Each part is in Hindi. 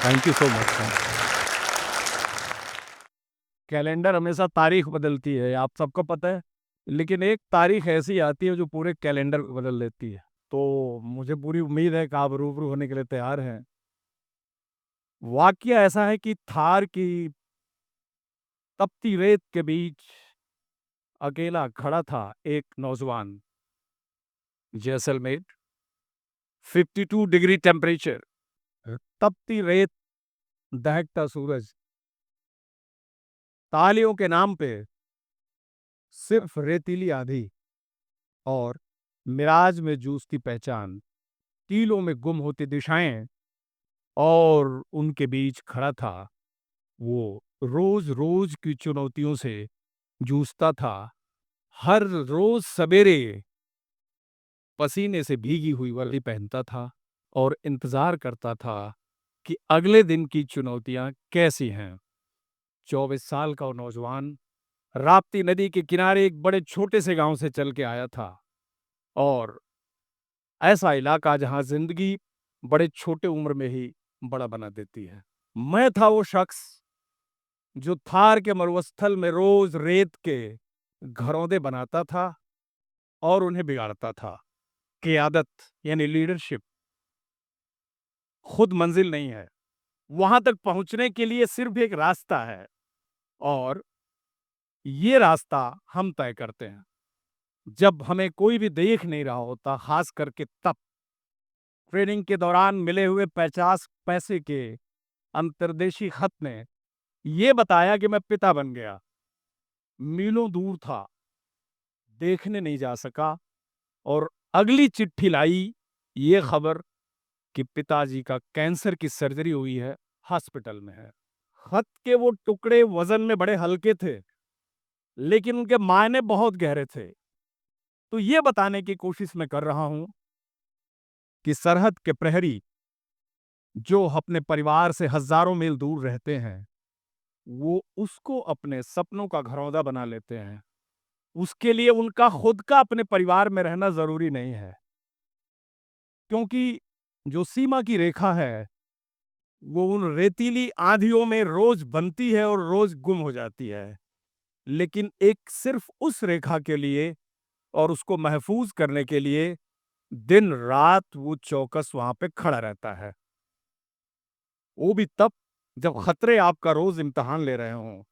Thank you so much. Calendar हमेशा तारीख बदलती है, आप सबको पता है। लेकिन एक तारीख ऐसी आती है जो पूरे कैलेंडर को बदल देती है। तो मुझे पूरी उम्मीद है कि आप रूबरू होने के लिए तैयार हैं। वाकया ऐसा है कि थार की तपती रेत के बीच अकेला खड़ा था एक नौजवान। जैसलमेर, 52 डिग्री टेम्परेचर, तपती रेत, दहकता सूरज, तालियों के नाम पे सिर्फ रेतीली आंधी और मिराज में जूझती पहचान, कीलों में गुम होती दिशाएं, और उनके बीच खड़ा था वो रोज रोज की चुनौतियों से जूझता था। हर रोज सवेरे पसीने से भीगी हुई वर्दी पहनता था और इंतजार करता था कि अगले दिन की चुनौतियां कैसी हैं। 24 साल का वो नौजवान राप्ती नदी के किनारे एक बड़े छोटे से गांव से चल के आया था, और ऐसा इलाका जहां जिंदगी बड़े छोटे उम्र में ही बड़ा बना देती है। मैं था वो शख्स जो थार के मरुस्थल में रोज रेत के घरौंदे बनाता था और उन्हें बिगाड़ता था। क़ियादत यानी लीडरशिप खुद मंजिल नहीं है, वहां तक पहुंचने के लिए सिर्फ एक रास्ता है, और ये रास्ता हम तय करते हैं जब हमें कोई भी देख नहीं रहा होता, खास करके तब। ट्रेनिंग के दौरान मिले हुए 50 पैसे के अंतर्देशी खत ने यह बताया कि मैं पिता बन गया। मीलों दूर था, देखने नहीं जा सका, और अगली चिट्ठी लाई ये खबर कि पिताजी का कैंसर की सर्जरी हुई है, हॉस्पिटल में है। खत के वो टुकड़े वजन में बड़े हल्के थे, लेकिन उनके मायने बहुत गहरे थे। तो ये बताने की कोशिश मैं कर रहा हूं कि सरहद के प्रहरी जो अपने परिवार से हजारों मील दूर रहते हैं, वो उसको अपने सपनों का घरौंदा बना लेते हैं। उसके लिए उनका खुद का अपने परिवार में रहना जरूरी नहीं है, क्योंकि जो सीमा की रेखा है वो उन रेतीली आंधियों में रोज बनती है और रोज गुम हो जाती है। लेकिन एक सिर्फ उस रेखा के लिए और उसको महफूज करने के लिए दिन रात वो चौकस वहां पे खड़ा रहता है। वो भी तब जब खतरे आपका रोज इम्तिहान ले रहे हों,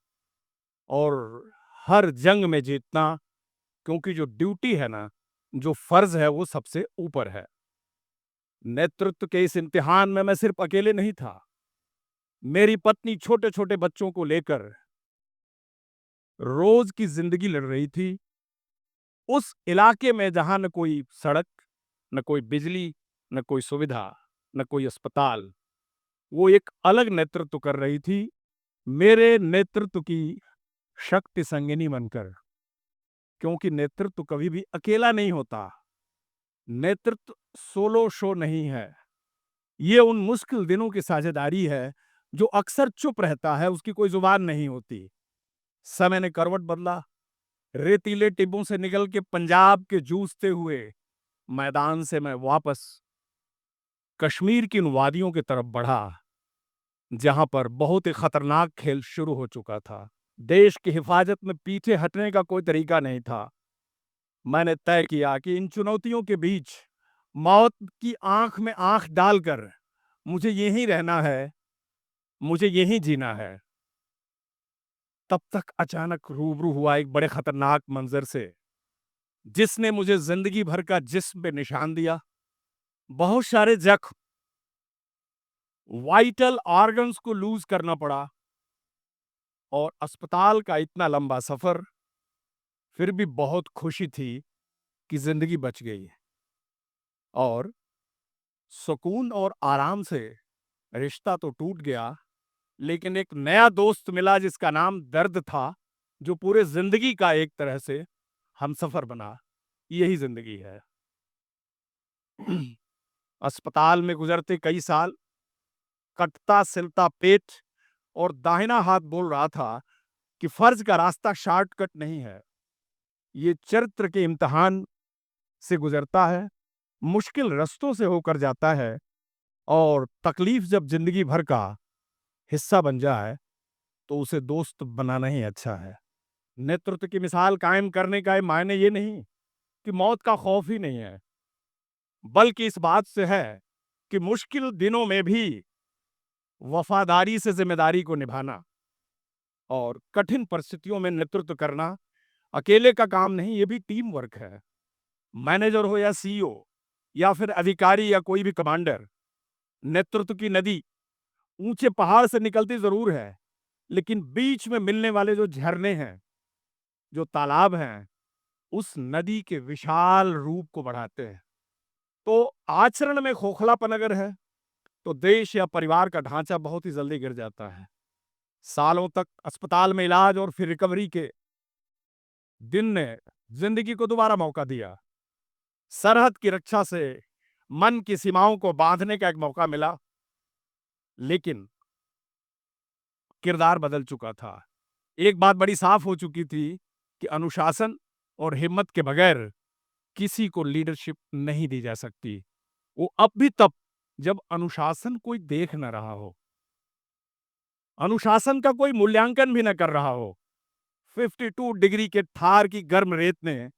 और हर जंग में जीतना, क्योंकि जो ड्यूटी है ना, जो फर्ज है, वो सबसे ऊपर है। नेतृत्व के इस इम्तिहान में मैं सिर्फ अकेले नहीं था। मेरी पत्नी छोटे छोटे बच्चों को लेकर रोज की जिंदगी लड़ रही थी उस इलाके में जहां न कोई सड़क, न कोई बिजली, न कोई सुविधा, न कोई अस्पताल। वो एक अलग नेतृत्व कर रही थी, मेरे नेतृत्व की शक्ति संगिनी बनकर। क्योंकि नेतृत्व कभी भी अकेला नहीं होता। नेतृत्व सोलो शो नहीं है। ये उन मुश्किल दिनों की साझेदारी है जो अक्सर चुप रहता है, उसकी कोई जुबान नहीं होती। समय ने करवट बदला। रेतीले टिब्बों से निकल के पंजाब के जूझते हुए मैदान से मैं वापस कश्मीर की उन वादियों की तरफ बढ़ा, जहां पर बहुत ही खतरनाक खेल शुरू हो चुका था। देश की हिफाजत में पीछे हटने का कोई तरीका नहीं था। मैंने तय किया कि इन चुनौतियों के बीच मौत की आंख में आंख डालकर मुझे यहीं रहना है, मुझे यहीं जीना है। तब तक अचानक रूबरू हुआ एक बड़े खतरनाक मंजर से, जिसने मुझे जिंदगी भर का जिस्म पे निशान दिया। बहुत सारे जख्म, वाइटल ऑर्गन्स को लूज करना पड़ा, और अस्पताल का इतना लंबा सफर। फिर भी बहुत खुशी थी कि जिंदगी बच गई, और सुकून और आराम से रिश्ता तो टूट गया, लेकिन एक नया दोस्त मिला जिसका नाम दर्द था, जो पूरे जिंदगी का एक तरह से हमसफर बना। यही जिंदगी है। अस्पताल में गुजरते कई साल, कटता सिलता पेट, और दाहिना हाथ बोल रहा था कि फर्ज का रास्ता शॉर्टकट नहीं है, ये चरित्र के इम्तिहान से गुजरता है, मुश्किल रास्तों से होकर जाता है, और तकलीफ जब जिंदगी भर का हिस्सा बन जाए तो उसे दोस्त बनाना ही अच्छा है। नेतृत्व की मिसाल कायम करने का मायने ये नहीं कि मौत का खौफ ही नहीं है, बल्कि इस बात से है कि मुश्किल दिनों में भी वफादारी से जिम्मेदारी को निभाना और कठिन परिस्थितियों में नेतृत्व करना अकेले का काम नहीं, ये भी टीम वर्क है। मैनेजर हो या सीईओ या फिर अधिकारी या कोई भी कमांडर, नेतृत्व की नदी ऊंचे पहाड़ से निकलती जरूर है, लेकिन बीच में मिलने वाले जो झरने हैं, जो तालाब हैं, उस नदी के विशाल रूप को बढ़ाते हैं। तो आचरण में खोखलापन अगर है तो देश या परिवार का ढांचा बहुत ही जल्दी गिर जाता है। सालों तक अस्पताल में इलाज और फिर रिकवरी के दिन ने जिंदगी को दोबारा मौका दिया। सरहद की रक्षा से मन की सीमाओं को बांधने का एक मौका मिला, लेकिन किरदार बदल चुका था। एक बात बड़ी साफ हो चुकी थी कि अनुशासन और हिम्मत के बगैर किसी को लीडरशिप नहीं दी जा सकती। वो अब भी तब जब अनुशासन कोई देख न रहा हो, अनुशासन का कोई मूल्यांकन भी न कर रहा हो। 52 डिग्री के थार की गर्म रेत ने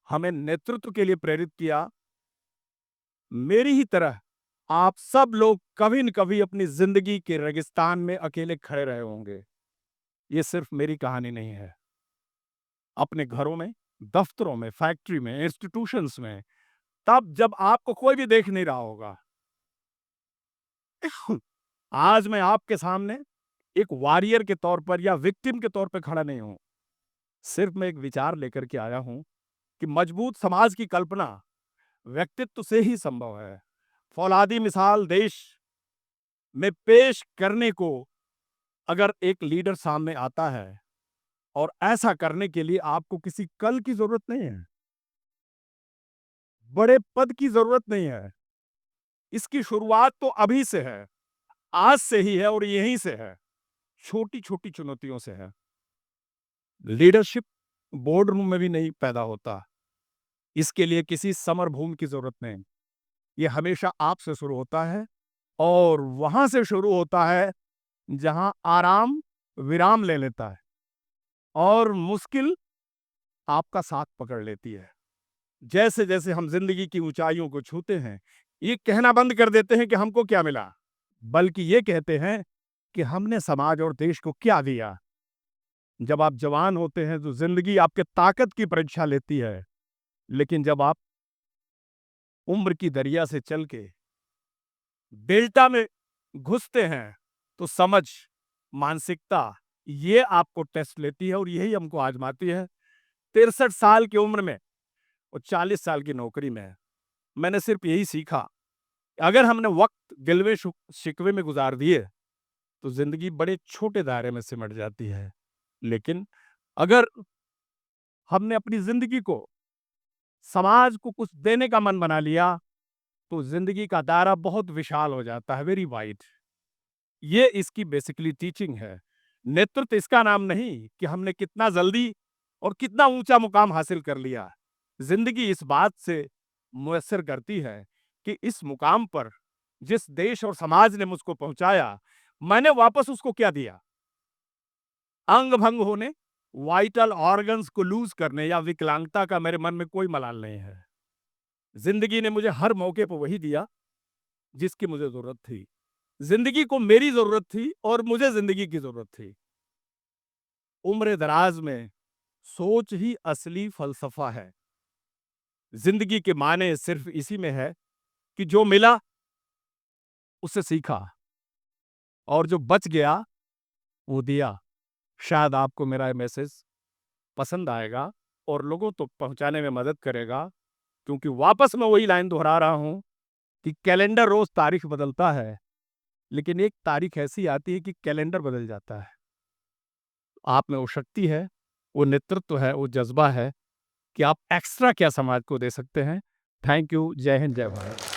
हमें नेतृत्व के लिए प्रेरित किया। मेरी ही तरह आप सब लोग कभी न कभी अपनी जिंदगी के रेगिस्तान में अकेले खड़े रहे होंगे। ये सिर्फ मेरी कहानी नहीं है। अपने घरों में, दफ्तरों में, फैक्ट्री में, इंस्टीट्यूशंस में, तब जब आपको कोई भी देख नहीं रहा होगा। आज मैं आपके सामने एक वॉरियर के तौर पर या विक्टिम के तौर पर खड़ा नहीं हूं। सिर्फ मैं एक विचार लेकर के आया हूं कि मजबूत समाज की कल्पना व्यक्तित्व से ही संभव है। फौलादी मिसाल देश में पेश करने को अगर एक लीडर सामने आता है, और ऐसा करने के लिए आपको किसी कल की जरूरत नहीं है, बड़े पद की जरूरत नहीं है। इसकी शुरुआत तो अभी से है, आज से ही है और यहीं से है, छोटी छोटी चुनौतियों से है। लीडरशिप बोर्ड रूम में भी नहीं पैदा होता, इसके लिए किसी समर भूमि की जरूरत नहीं। ये हमेशा आपसे शुरू होता है, और वहां से शुरू होता है जहां आराम विराम ले लेता है और मुश्किल आपका साथ पकड़ लेती है। जैसे जैसे हम जिंदगी की ऊंचाइयों को छूते हैं, ये कहना बंद कर देते हैं कि हमको क्या मिला, बल्कि ये कहते हैं कि हमने समाज और देश को क्या दिया। जब आप जवान होते हैं तो जिंदगी आपके ताकत की परीक्षा लेती है, लेकिन जब आप उम्र की दरिया से चल के डेल्टा में घुसते हैं तो समझ, मानसिकता, ये आपको टेस्ट लेती है और यही हमको आजमाती है। 63 साल की उम्र में और 40 साल की नौकरी में मैंने सिर्फ यही सीखा, अगर हमने वक्त गिलवे शिकवे में गुजार दिए तो जिंदगी बड़े छोटे दायरे में सिमट जाती है, लेकिन अगर हमने अपनी जिंदगी को समाज को कुछ देने का मन बना लिया तो जिंदगी का दायरा बहुत विशाल हो जाता है, वेरी वाइड। ये इसकी बेसिकली टीचिंग है। नेतृत्व इसका नाम नहीं कि हमने कितना जल्दी और कितना ऊंचा मुकाम हासिल कर लिया। जिंदगी इस बात से मुयस्सर करती है कि इस मुकाम पर जिस देश और समाज ने मुझको पहुंचाया, मैंने वापस उसको क्या दिया। अंग भंग होने, वाइटल ऑर्गन्स को लूज करने या विकलांगता का मेरे मन में कोई मलाल नहीं है। जिंदगी ने मुझे हर मौके पर वही दिया जिसकी मुझे जरूरत थी। जिंदगी को मेरी जरूरत थी और मुझे जिंदगी की जरूरत थी। उम्र दराज में सोच ही असली फलसफा है। जिंदगी के माने सिर्फ इसी में है कि जो मिला उससे सीखा और जो बच गया वो दिया। शायद आपको मेरा ये मैसेज पसंद आएगा और लोगों तक पहुंचाने में मदद करेगा, क्योंकि वापस मैं वही लाइन दोहरा रहा हूं कि कैलेंडर रोज तारीख बदलता है, लेकिन एक तारीख ऐसी आती है कि कैलेंडर बदल जाता है। आप में वो शक्ति है, वो नेतृत्व है, वो जज्बा है कि आप एक्स्ट्रा क्या समाज को दे सकते हैं। Thank you. जय हिंद, जय भारत।